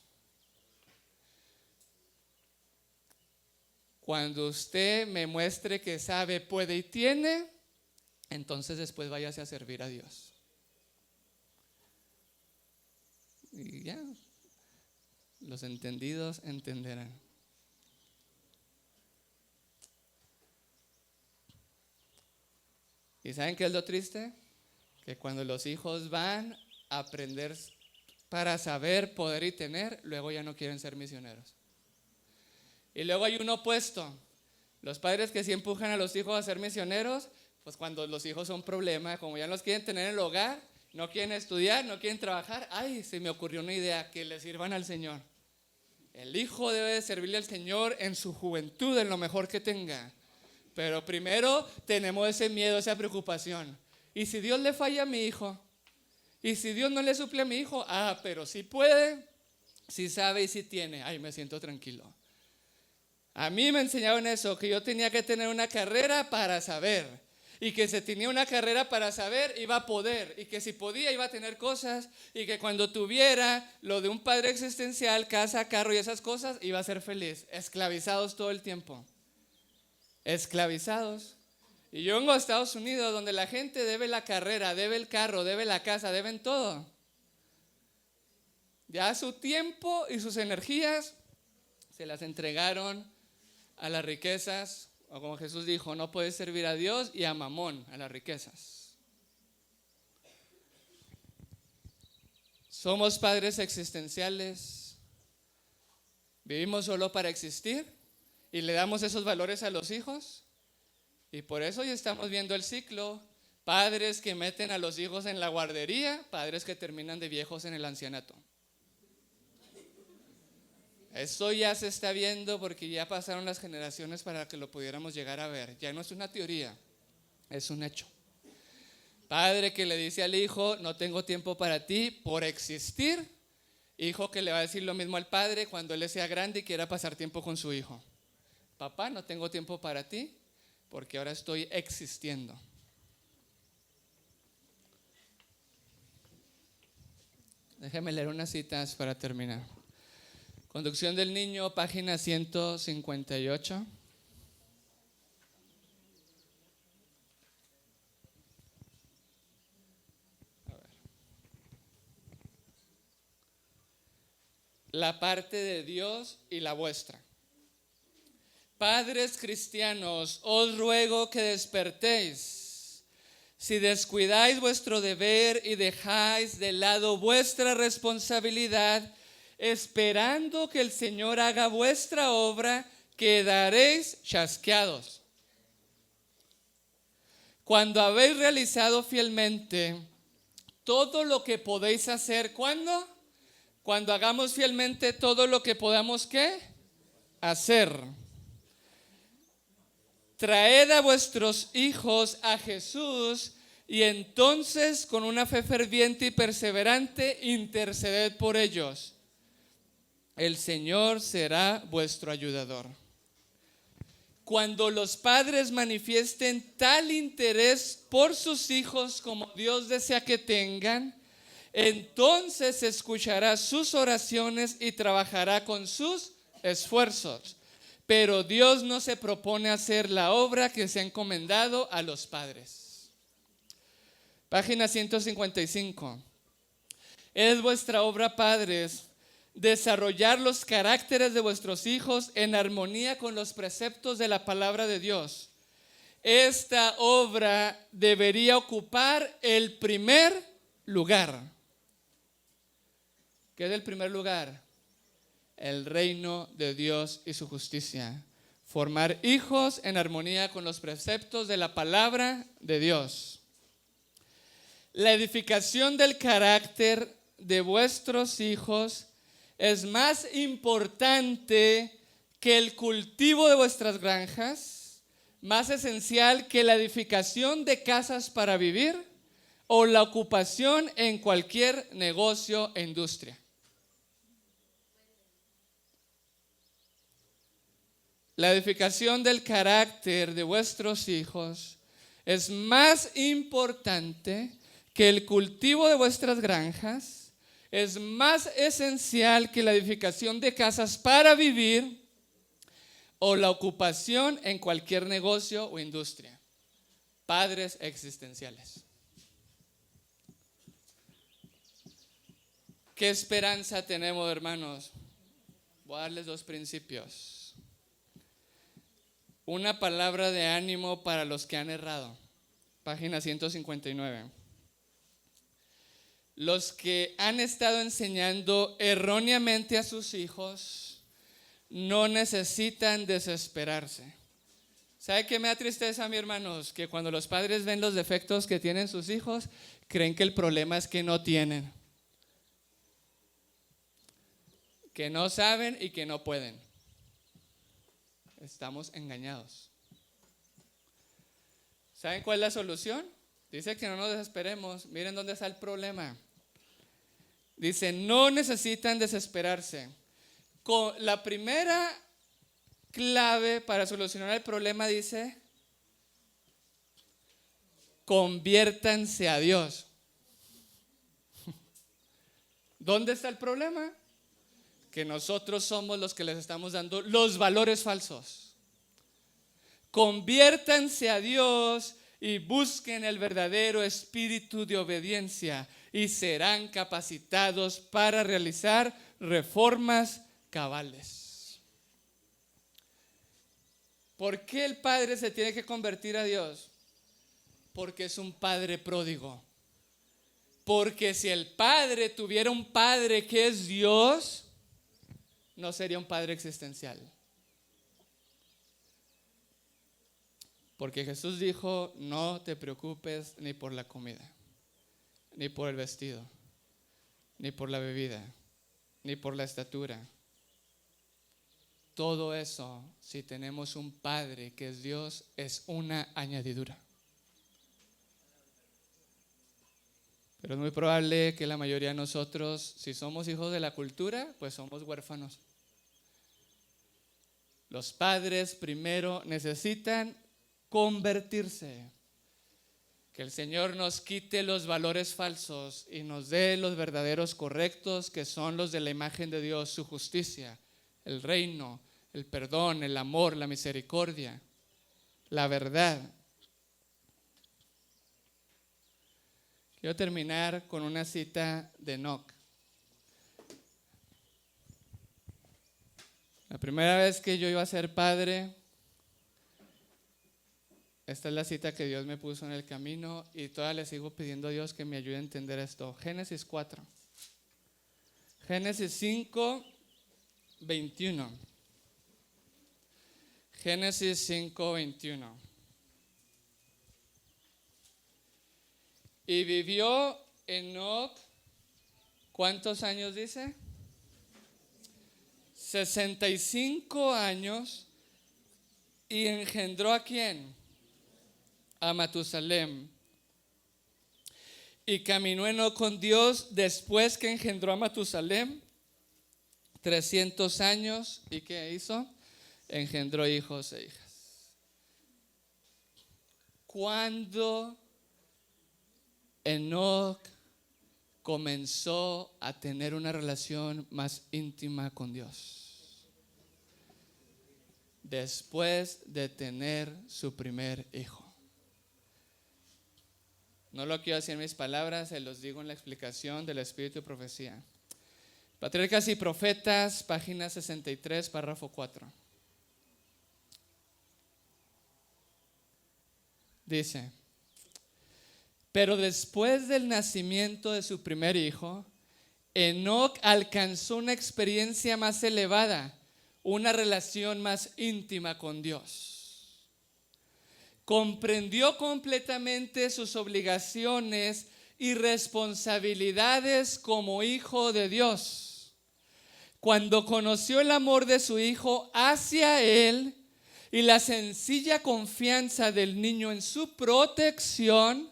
Cuando usted me muestre que sabe, puede y tiene, entonces después váyase a servir a Dios. Y ya, los entendidos entenderán. ¿Y saben qué es lo triste? Que cuando los hijos van a aprender para saber, poder y tener, luego ya no quieren ser misioneros. Y luego hay un opuesto. Los padres que sí empujan a los hijos a ser misioneros, pues cuando los hijos son problema, como ya no los quieren tener en el hogar, no quieren estudiar, no quieren trabajar, ay, se me ocurrió una idea, que le sirvan al Señor. El hijo debe de servirle al Señor en su juventud, en lo mejor que tenga. Pero primero tenemos ese miedo, esa preocupación. ¿Y si Dios le falla a mi hijo? ¿Y si Dios no le suple a mi hijo? Ah, pero sí puede, sí sabe y sí tiene. Ay, me siento tranquilo. A mí me enseñaron eso, que yo tenía que tener una carrera para saber. Y que si tenía una carrera para saber, iba a poder. Y que si podía, iba a tener cosas. Y que cuando tuviera lo de un padre existencial, casa, carro y esas cosas, iba a ser feliz. Esclavizados todo el tiempo. Esclavizados. Y yo vengo a Estados Unidos, donde la gente debe la carrera, debe el carro, debe la casa, deben todo. Ya su tiempo y sus energías se las entregaron a las riquezas. O como Jesús dijo, no puedes servir a Dios y a Mamón, a las riquezas. Somos padres existenciales. Vivimos solo para existir y le damos esos valores a los hijos. Y por eso hoy estamos viendo el ciclo. Padres que meten a los hijos en la guardería, padres que terminan de viejos en el ancianato. Eso ya se está viendo porque ya pasaron las generaciones para que lo pudiéramos llegar a ver. Ya no es una teoría, es un hecho. Padre que le dice al hijo, no tengo tiempo para ti por existir. Hijo que le va a decir lo mismo al padre cuando él sea grande y quiera pasar tiempo con su hijo. Papá, no tengo tiempo para ti porque ahora estoy existiendo. Déjeme leer unas citas para terminar. Conducción del niño, página 158. A ver. La parte de Dios y la vuestra. Padres cristianos, os ruego que despertéis. Si descuidáis vuestro deber y dejáis de lado vuestra responsabilidad, esperando que el Señor haga vuestra obra, quedaréis chasqueados. Cuando habéis realizado fielmente todo lo que podéis hacer, ¿cuándo? Cuando hagamos fielmente todo lo que podamos, ¿qué? Hacer. Traed a vuestros hijos a Jesús y entonces con una fe ferviente y perseverante interceded por ellos. El Señor será vuestro ayudador. Cuando los padres manifiesten tal interés por sus hijos como Dios desea que tengan, entonces escuchará sus oraciones y trabajará con sus esfuerzos. Pero Dios no se propone hacer la obra que se ha encomendado a los padres. Página 155. Es vuestra obra, padres, desarrollar los caracteres de vuestros hijos en armonía con los preceptos de la palabra de Dios. Esta obra debería ocupar el primer lugar. ¿Qué es el primer lugar? El reino de Dios y su justicia. Formar hijos en armonía con los preceptos de la palabra de Dios. La edificación del carácter de vuestros hijos es más importante que el cultivo de vuestras granjas, más esencial que la edificación de casas para vivir o la ocupación en cualquier negocio e industria. La edificación del carácter de vuestros hijos es más importante que el cultivo de vuestras granjas, es más esencial que la edificación de casas para vivir o la ocupación en cualquier negocio o industria. Padres existenciales. ¿Qué esperanza tenemos, hermanos? Voy a darles dos principios. Una palabra de ánimo para los que han errado. Página 159. Los que han estado enseñando erróneamente a sus hijos no necesitan desesperarse. ¿Sabe qué me da tristeza a mí, hermanos? Que cuando los padres ven los defectos que tienen sus hijos, creen que el problema es que no tienen, que no saben y que no pueden. Estamos engañados. ¿Saben cuál es la solución? Dice que no nos desesperemos. Miren dónde está el problema. Dice, no necesitan desesperarse. La primera clave para solucionar el problema dice, conviértanse a Dios. ¿Dónde está el problema? Que nosotros somos los que les estamos dando los valores falsos. Conviértanse a Dios y busquen el verdadero espíritu de obediencia y serán capacitados para realizar reformas cabales. ¿Por qué el padre se tiene que convertir a Dios? Porque es un padre pródigo. Porque si el padre tuviera un padre que es Dios, no sería un padre existencial. Porque Jesús dijo, no te preocupes ni por la comida, ni por el vestido, ni por la bebida, ni por la estatura. Todo eso, si tenemos un Padre que es Dios, es una añadidura. Pero es muy probable que la mayoría de nosotros, si somos hijos de la cultura, pues somos huérfanos. Los padres primero necesitan convertirse. Que el Señor nos quite los valores falsos y nos dé los verdaderos correctos, que son los de la imagen de Dios, su justicia, el reino, el perdón, el amor, la misericordia, la verdad. Quiero terminar con una cita de Enoc. La primera vez que yo iba a ser padre, esta es la cita que Dios me puso en el camino y todavía le sigo pidiendo a Dios que me ayude a entender esto. Génesis 4. Génesis 5, 21. Génesis 5, 21. Y vivió Enoc, ¿cuántos años dice? 65 años y engendró ¿a quién? A Matusalem. Y caminó Enoc con Dios después que engendró a Matusalem 300 años. ¿Y qué hizo? Engendró hijos e hijas. Cuando Enoc comenzó a tener una relación más íntima con Dios, después de tener su primer hijo. No lo quiero decir en mis palabras, se los digo en la explicación del Espíritu y Profecía. Patriarcas y Profetas, página 63, párrafo 4. Dice, pero después del nacimiento de su primer hijo, Enoc alcanzó una experiencia más elevada, una relación más íntima con Dios. Comprendió completamente sus obligaciones y responsabilidades como hijo de Dios. Cuando conoció el amor de su hijo hacia él y la sencilla confianza del niño en su protección,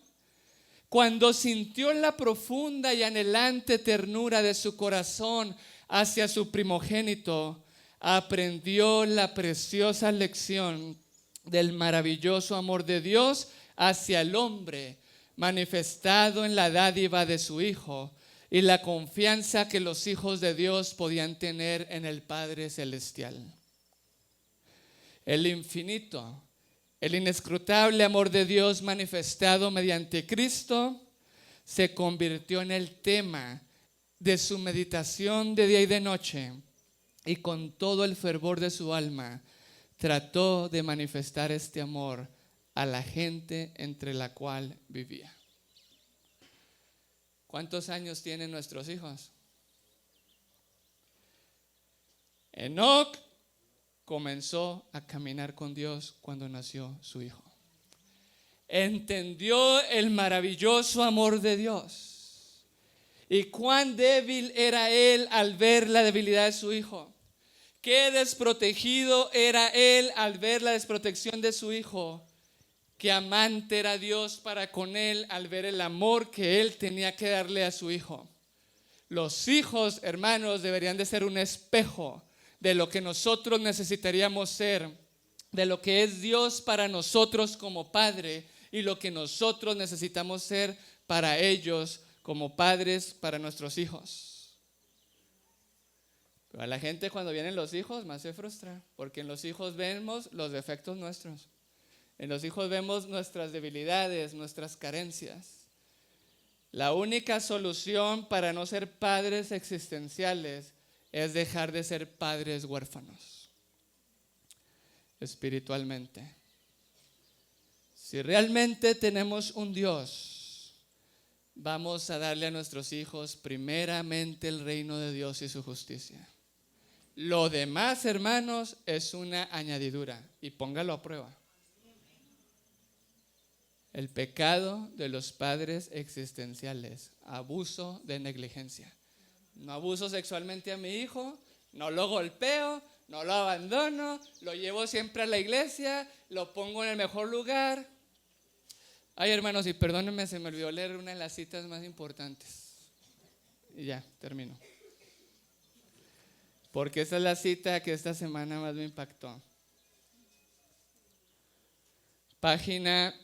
cuando sintió la profunda y anhelante ternura de su corazón hacia su primogénito, aprendió la preciosa lección del maravilloso amor de Dios hacia el hombre, manifestado en la dádiva de su Hijo y la confianza que los hijos de Dios podían tener en el Padre Celestial. El infinito, el inescrutable amor de Dios manifestado mediante Cristo se convirtió en el tema de su meditación de día y de noche, y con todo el fervor de su alma trató de manifestar este amor a la gente entre la cual vivía. ¿Cuántos años tienen nuestros hijos? Enoc comenzó a caminar con Dios cuando nació su hijo. Entendió el maravilloso amor de Dios y cuán débil era él al ver la debilidad de su hijo. Qué desprotegido era él al ver la desprotección de su hijo. Qué amante era Dios para con él al ver el amor que él tenía que darle a su hijo. Los hijos, hermanos, deberían de ser un espejo de lo que nosotros necesitaríamos ser, de lo que es Dios para nosotros como Padre y lo que nosotros necesitamos ser para ellos como padres para nuestros hijos. Pero a la gente cuando vienen los hijos más se frustra, porque en los hijos vemos los defectos nuestros. En los hijos vemos nuestras debilidades, nuestras carencias. La única solución para no ser padres existenciales es dejar de ser padres huérfanos espiritualmente. Si realmente tenemos un Dios, vamos a darle a nuestros hijos primeramente el reino de Dios y su justicia. Lo demás, hermanos, es una añadidura, y póngalo a prueba. El pecado de los padres existenciales, abuso de negligencia. No abuso sexualmente a mi hijo, no lo golpeo, no lo abandono, lo llevo siempre a la iglesia, lo pongo en el mejor lugar. Ay, hermanos, y perdónenme, se me olvidó leer una de las citas más importantes. Y ya, termino. Porque esa es la cita que esta semana más me impactó. Página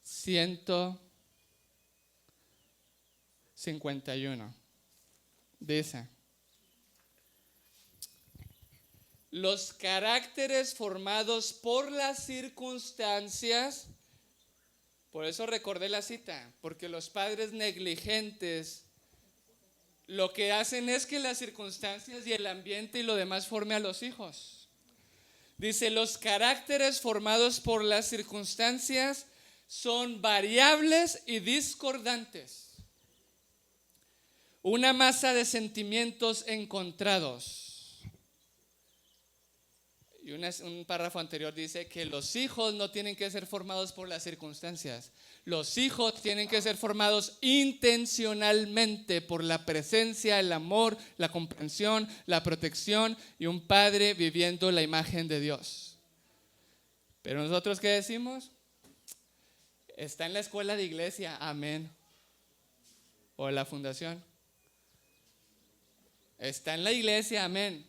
151. Dice: los caracteres formados por las circunstancias, por eso recordé la cita, porque los padres negligentes lo que hacen es que las circunstancias y el ambiente y lo demás forme a los hijos. Dice, los caracteres formados por las circunstancias son variables y discordantes. Una masa de sentimientos encontrados. Y un párrafo anterior dice que los hijos no tienen que ser formados por las circunstancias. Los hijos tienen que ser formados intencionalmente por la presencia, el amor, la comprensión, la protección y un padre viviendo la imagen de Dios. Pero nosotros, ¿qué decimos? Está en la escuela de iglesia, amén. O en la fundación. Está en la iglesia, amén.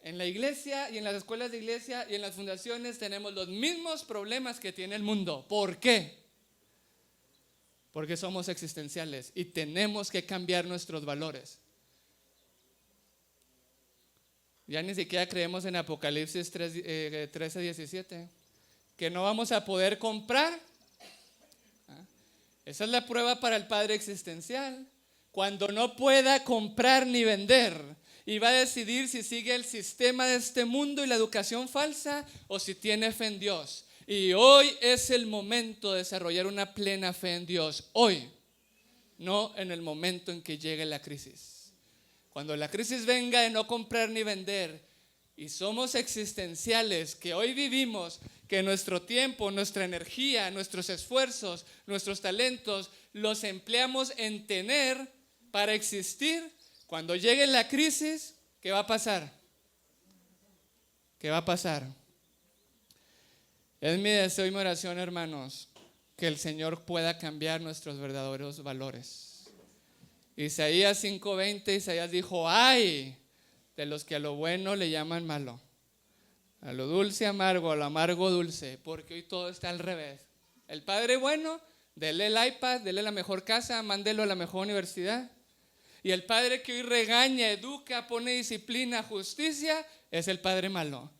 En la iglesia y en las escuelas de iglesia y en las fundaciones tenemos los mismos problemas que tiene el mundo. ¿Por qué? Porque somos existenciales y tenemos que cambiar nuestros valores. Ya ni siquiera creemos en Apocalipsis 13:17, que no vamos a poder comprar. Esa es la prueba para el padre existencial. Cuando no pueda comprar ni vender, y va a decidir si sigue el sistema de este mundo y la educación falsa o si tiene fe en Dios. Y hoy es el momento de desarrollar una plena fe en Dios. Hoy, no en el momento en que llegue la crisis. Cuando la crisis venga de no comprar ni vender y somos existenciales, que hoy vivimos, que nuestro tiempo, nuestra energía, nuestros esfuerzos, nuestros talentos los empleamos en tener para existir. Cuando llegue la crisis, ¿qué va a pasar? ¿Qué va a pasar? Es mi deseo y mi oración, hermanos, que el Señor pueda cambiar nuestros verdaderos valores. Isaías 5:20, Isaías dijo, ¡ay! De los que a lo bueno le llaman malo, a lo dulce amargo, a lo amargo dulce, porque hoy todo está al revés. El padre bueno, dele el iPad, dele la mejor casa, mándelo a la mejor universidad. Y el padre que hoy regaña, educa, pone disciplina, justicia, es el padre malo.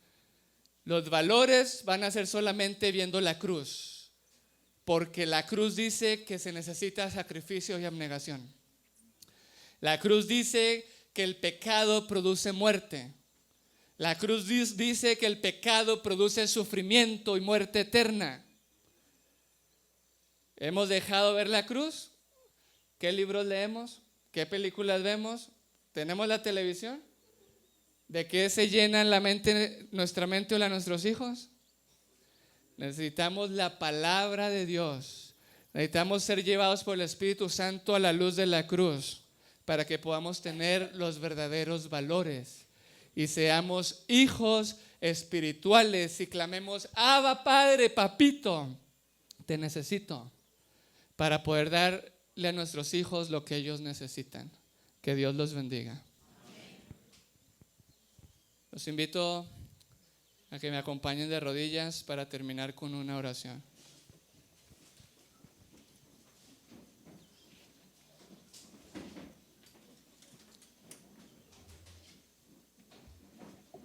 Los valores van a ser solamente viendo la cruz, porque la cruz dice que se necesita sacrificio y abnegación. La cruz dice que el pecado produce muerte. La cruz dice que el pecado produce sufrimiento y muerte eterna. ¿Hemos dejado ver la cruz? ¿Qué libros leemos? ¿Qué películas vemos? ¿Tenemos la televisión? ¿De qué se llena la mente, nuestra mente o la de nuestros hijos? Necesitamos la palabra de Dios. Necesitamos ser llevados por el Espíritu Santo a la luz de la cruz para que podamos tener los verdaderos valores y seamos hijos espirituales y clamemos: Abba, Padre, Papito, te necesito, para poder darle a nuestros hijos lo que ellos necesitan. Que Dios los bendiga. Los invito a que me acompañen de rodillas para terminar con una oración.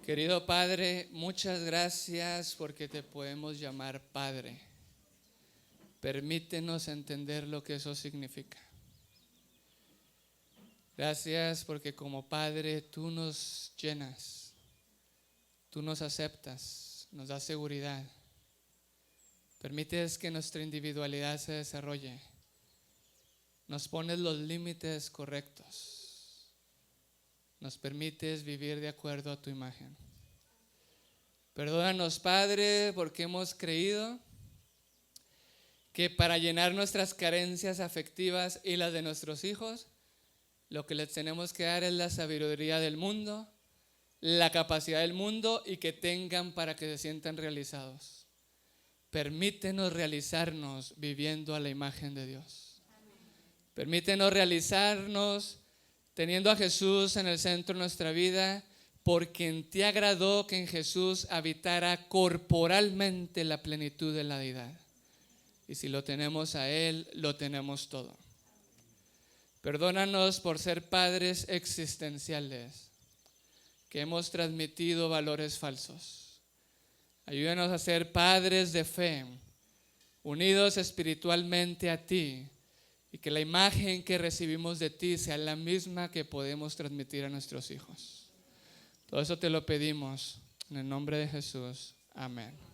Querido Padre, muchas gracias porque te podemos llamar Padre. Permítenos entender lo que eso significa. Gracias porque como Padre tú nos llenas, tú nos aceptas, nos das seguridad. Permites que nuestra individualidad se desarrolle. Nos pones los límites correctos. Nos permites vivir de acuerdo a tu imagen. Perdónanos, Padre, porque hemos creído que para llenar nuestras carencias afectivas y las de nuestros hijos, lo que les tenemos que dar es la sabiduría del mundo, la capacidad del mundo y que tengan para que se sientan realizados. Permítenos realizarnos viviendo a la imagen de Dios. Permítenos realizarnos teniendo a Jesús en el centro de nuestra vida, porque en ti agradó que en Jesús habitara corporalmente la plenitud de la deidad. Y si lo tenemos a Él, lo tenemos todo. Perdónanos por ser padres existenciales, que hemos transmitido valores falsos. Ayúdanos a ser padres de fe, unidos espiritualmente a ti, y que la imagen que recibimos de ti sea la misma que podemos transmitir a nuestros hijos. Todo eso te lo pedimos en el nombre de Jesús. Amén.